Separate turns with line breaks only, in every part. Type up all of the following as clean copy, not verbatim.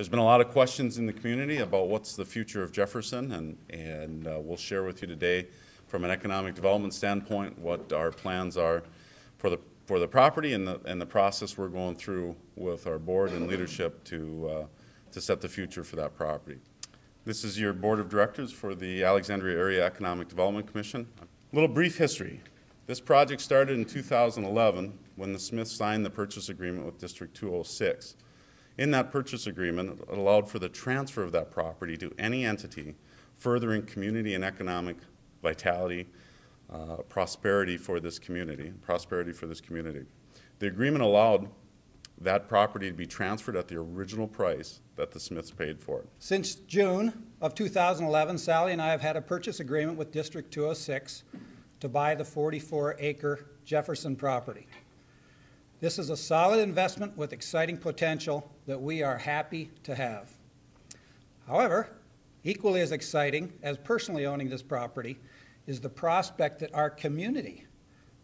There's been a lot of questions in the community about what's the future of Jefferson, and we'll share with you today from an economic development standpoint what our plans are for the property and the process we're going through with our board and leadership to set the future for that property. This is your board of directors for the Alexandria Area Economic Development Commission. A little brief history. This project started in 2011 when the Smiths signed the purchase agreement with District 206. In that purchase agreement, it allowed for the transfer of that property to any entity furthering community and economic vitality, prosperity for this community. The agreement allowed that property to be transferred at the original price that the Smiths paid for it.
Since June of 2011, Sally and I have had a purchase agreement with District 206 to buy the 44-acre Jefferson property. This is a solid investment with exciting potential that we are happy to have. However, equally as exciting as personally owning this property is the prospect that our community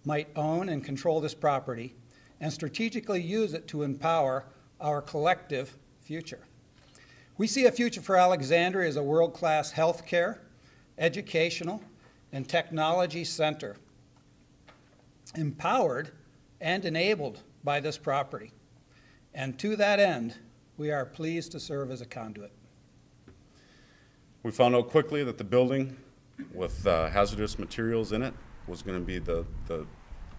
might own and control this property and strategically use it to empower our collective future. We see a future for Alexandria as a world-class healthcare, educational, and technology center, empowered and enabled by this property. And to that end, we are pleased to serve as a conduit.
We found out quickly that the building with hazardous materials in it was going to be the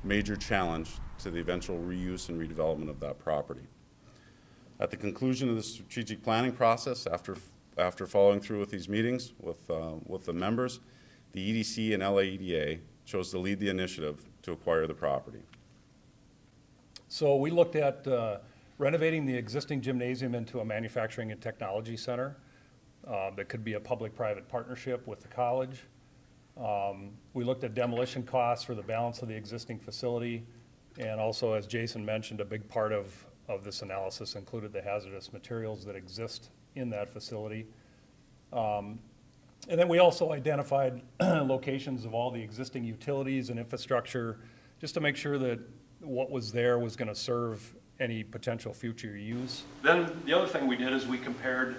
major challenge to the eventual reuse and redevelopment of that property. At the conclusion of the strategic planning process, after following through with these meetings with the members, the EDC and LAEDA chose to lead the initiative to acquire the property.
So we looked at renovating the existing gymnasium into a manufacturing and technology center. That could be a public-private partnership with the college. We looked at demolition costs for the balance of the existing facility, and also, as Jason mentioned, a big part of this analysis included the hazardous materials that exist in that facility. And then we also identified locations of all the existing utilities and infrastructure just to make sure that what was there was going to serve any potential future use. Then the other thing we did is we compared,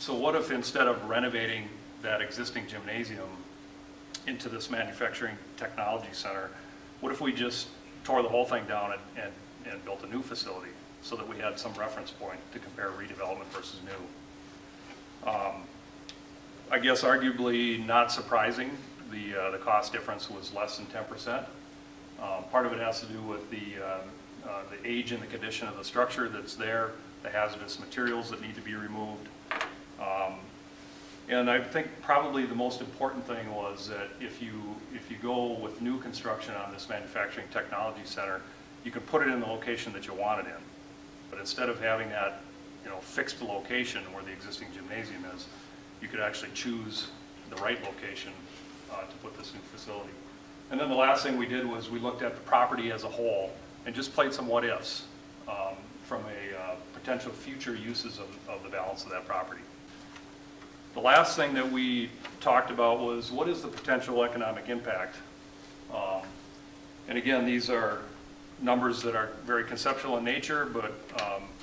so what if instead of renovating that existing gymnasium into this manufacturing technology center, what if we just tore the whole thing down and built a new facility so that we had some reference point to compare redevelopment versus new? I guess arguably not surprising, the cost difference was less than 10%. Part of it has to do with the age and the condition of the structure that's there, the hazardous materials that need to be removed. And I think probably the most important thing was that if you go with new construction on this manufacturing technology center, you can put it in the location that you want it in. But instead of having that, fixed location where the existing gymnasium is, you could actually choose the right location to put this new facility. And then the last thing we did was we looked at the property as a whole and just played some what ifs from a potential future uses of the balance of that property. The last thing that we talked about was what is the potential economic impact? And again, these are numbers that are very conceptual in nature, but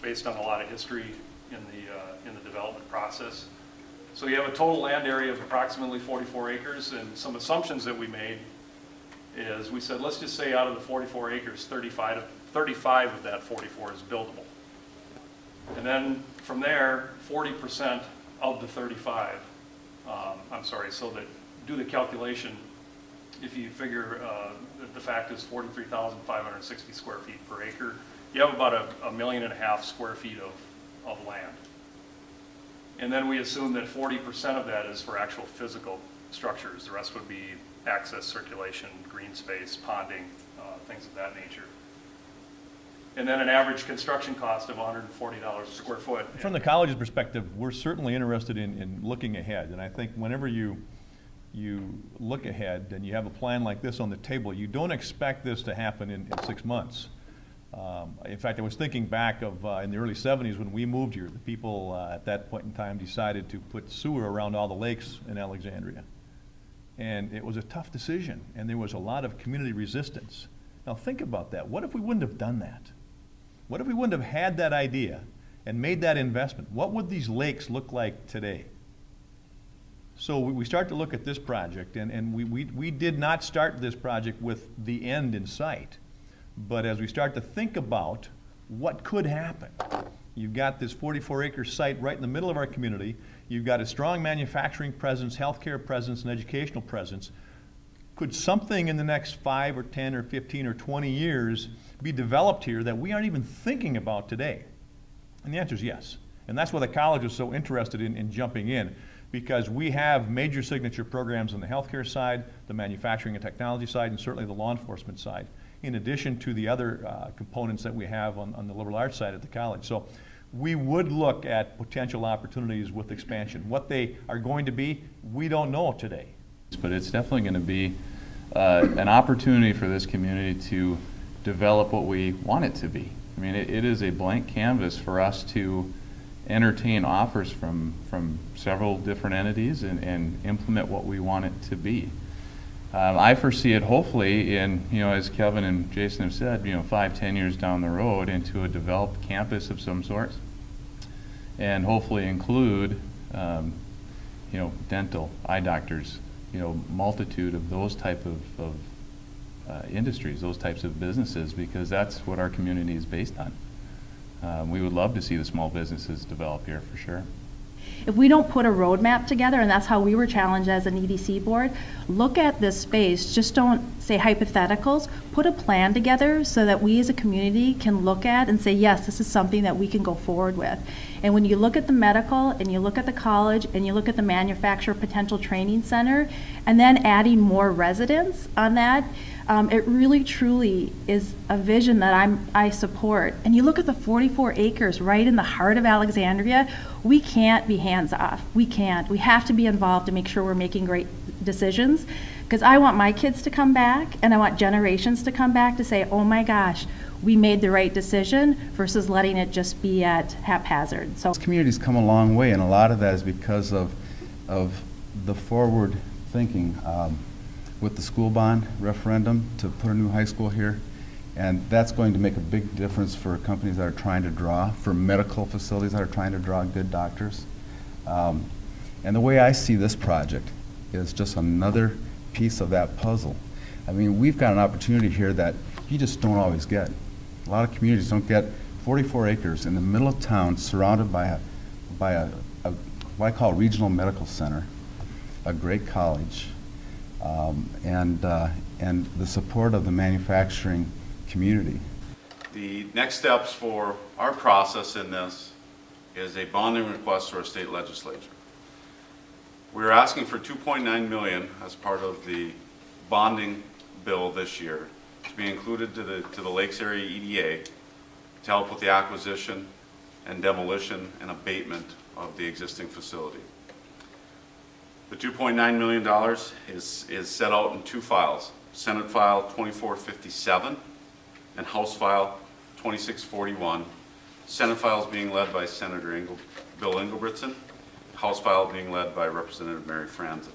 based on a lot of history in the development process. So you have a total land area of approximately 44 acres, and some assumptions that we made is we said, let's just say out of the 44 acres, 35 of that 44 is buildable. And then from there, 40% of the 35, so that do the calculation, if you figure that the fact is 43,560 square feet per acre, you have about 1.5 million square feet of land. And then we assume that 40% of that is for actual physical structures. The rest would be access, circulation, green space, ponding, things of that nature. And then an average construction cost of $140 a square foot.
From the college's perspective, we're certainly interested in looking ahead. And I think whenever you look ahead and you have a plan like this on the table, you don't expect this to happen in 6 months. In fact, I was thinking back of in the early 70s when we moved here, the people at that point in time decided to put sewer around all the lakes in Alexandria. And it was a tough decision, and there was a lot of community resistance. Now think about that. What if we wouldn't have done that? What if we wouldn't have had that idea and made that investment, what would these lakes look like today? So we start to look at this project, and we did not start this project with the end in sight. But as we start to think about what could happen, you've got this 44-acre site right in the middle of our community. You've got a strong manufacturing presence, healthcare presence, and educational presence. Could something in the next 5 or 10 or 15 or 20 years be developed here that we aren't even thinking about today? And the answer is yes. And that's why the college is so interested in jumping in, because we have major signature programs on the healthcare side, the manufacturing and technology side, and certainly the law enforcement side, in addition to the other components that we have on the liberal arts side at the college. So we would look at potential opportunities with expansion. What they are going to be, we don't know today.
But it's definitely going to be an opportunity for this community to develop what we want it to be. I mean, it is a blank canvas for us to entertain offers from several different entities and implement what we want it to be. I foresee it hopefully in, as Kevin and Jason have said, 5-10 years down the road into a developed campus of some sort, and hopefully include, dental, eye doctors, multitude of those type of industries, those types of businesses, because that's what our community is based on. We would love to see the small businesses develop here for sure.
If we don't put a roadmap together, and that's how we were challenged as an EDC board, look at this space, just don't say hypotheticals, put a plan together so that we as a community can look at and say, yes, this is something that we can go forward with. And when you look at the medical, and you look at the college, and you look at the manufacturer potential training center, and then adding more residents on that, it really truly is a vision that I support. And you look at the 44 acres right in the heart of Alexandria, we can't be hands off. We can't. We have to be involved to make sure we're making great decisions. Because I want my kids to come back, and I want generations to come back to say, oh my gosh, we made the right decision, versus letting it just be at haphazard. So
this community's come a long way, and a lot of that is because of the forward thinking. With the school bond referendum to put a new high school here, and that's going to make a big difference for companies that are trying to draw, for medical facilities that are trying to draw good doctors. And the way I see this project is just another piece of that puzzle. I mean, we've got an opportunity here that you just don't always get. A lot of communities don't get 44 acres in the middle of town, surrounded by what I call a regional medical center, a great college, and the support of the manufacturing community.
The next steps for our process in this is a bonding request to our state legislature. We're asking for $2.9 million as part of the bonding bill this year to be included to the Lakes Area EDA to help with the acquisition and demolition and abatement of the existing facility. The $2.9 million is set out in two files, Senate File 2457 and House File 2641. Senate File is being led by Senator Bill Engelbrechtson, House File being led by Representative Mary Franzen.